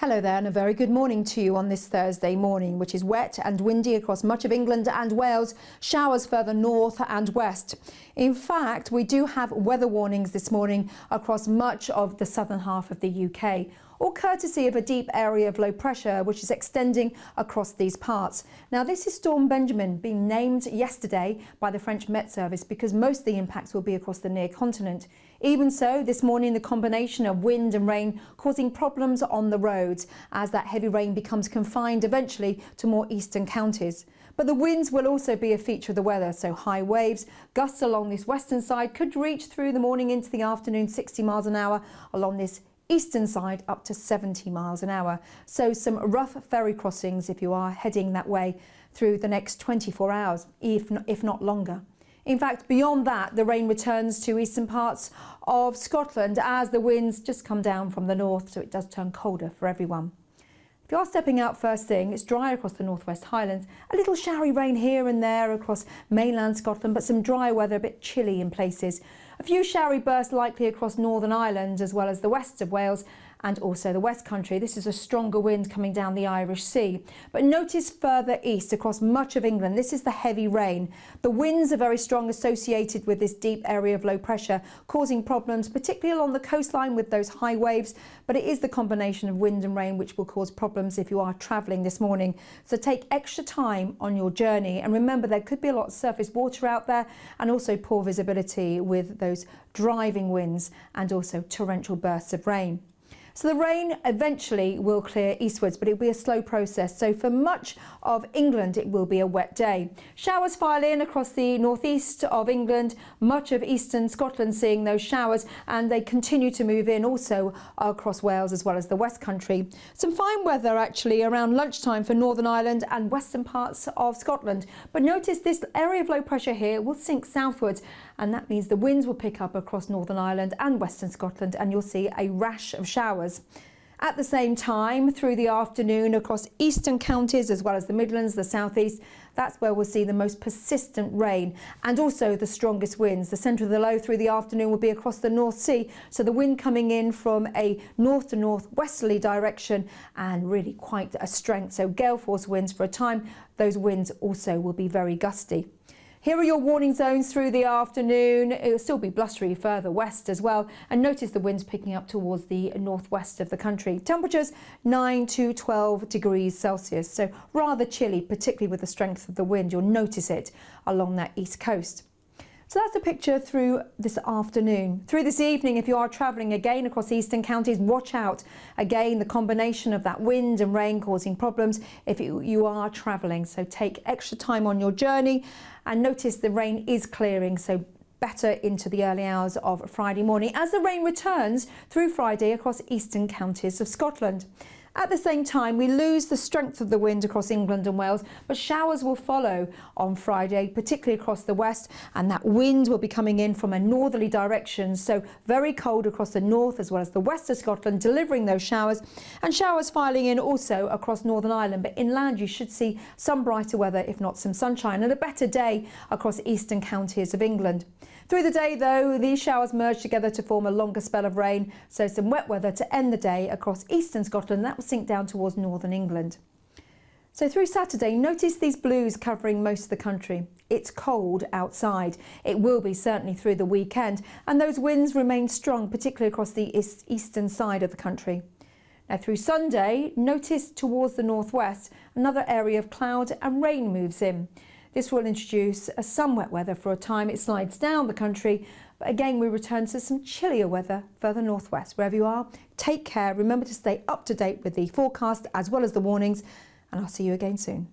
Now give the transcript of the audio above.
Hello there and a very good morning to you on this Thursday morning, which is wet and windy across much of England and Wales, showers further north and west. In fact, we do have weather warnings this morning across much of the southern half of the UK, all courtesy of a deep area of low pressure which is extending across these parts. Now this is Storm Benjamin, being named yesterday by the French Met Service because most of the impacts will be across the near continent. Even so, this morning the combination of wind and rain causing problems on the roads as that heavy rain becomes confined eventually to more eastern counties. But the winds will also be a feature of the weather, so high waves, gusts along this western side could reach through the morning into the afternoon 60 miles an hour along this eastern side up to 70 miles an hour. So some rough ferry crossings if you are heading that way through the next 24 hours, if not longer. In fact, beyond that, the rain returns to eastern parts of Scotland as the winds just come down from the north, so it does turn colder for everyone. If you are stepping out first thing, it's dry across the northwest Highlands. A little showery rain here and there across mainland Scotland, but some dry weather, a bit chilly in places. A few showery bursts likely across Northern Ireland as well as the west of Wales and also the West Country. This is a stronger wind coming down the Irish Sea. But notice further east across much of England, this is the heavy rain. The winds are very strong associated with this deep area of low pressure, causing problems, particularly along the coastline with those high waves. But it is the combination of wind and rain which will cause problems if you are travelling this morning. So take extra time on your journey. And remember, there could be a lot of surface water out there and also poor visibility with those driving winds and also torrential bursts of rain. So the rain eventually will clear eastwards, but it will be a slow process. So for much of England, it will be a wet day. Showers file in across the northeast of England, much of eastern Scotland seeing those showers, and they continue to move in also across Wales as well as the West Country. Some fine weather actually around lunchtime for Northern Ireland and western parts of Scotland. But notice this area of low pressure here will sink southwards, and that means the winds will pick up across Northern Ireland and western Scotland, and you'll see a rash of showers. At the same time, through the afternoon across eastern counties as well as the Midlands, the southeast, that's where we'll see the most persistent rain and also the strongest winds. The centre of the low through the afternoon will be across the North Sea, so the wind coming in from a north to northwesterly direction and really quite a strength. So gale force winds for a time. Those winds also will be very gusty. Here are your warning zones through the afternoon. It will still be blustery further west as well. And notice the winds picking up towards the northwest of the country. Temperatures 9 to 12 degrees Celsius. So rather chilly, particularly with the strength of the wind. You'll notice it along that east coast. So that's a picture through this afternoon. Through this evening, if you are travelling again across eastern counties, watch out. Again, the combination of that wind and rain causing problems if you are travelling. So take extra time on your journey and notice the rain is clearing. So better into the early hours of Friday morning as the rain returns through Friday across eastern counties of Scotland. At the same time, we lose the strength of the wind across England and Wales, but showers will follow on Friday, particularly across the west, and that wind will be coming in from a northerly direction, so very cold across the north as well as the west of Scotland, delivering those showers, and showers filing in also across Northern Ireland. But inland, you should see some brighter weather, if not some sunshine, and a better day across eastern counties of England. Through the day, though, these showers merge together to form a longer spell of rain, so some wet weather to end the day across eastern Scotland. That will sink down towards northern England. So through Saturday, notice these blues covering most of the country. It's cold outside. It will be certainly through the weekend, and those winds remain strong, particularly across the eastern side of the country. Now through Sunday, notice towards the northwest, another area of cloud and rain moves in. This will introduce some wet weather for a time. It slides down the country, but again we return to some chillier weather further northwest. Wherever you are, take care. Remember to stay up to date with the forecast as well as the warnings, and I'll see you again soon.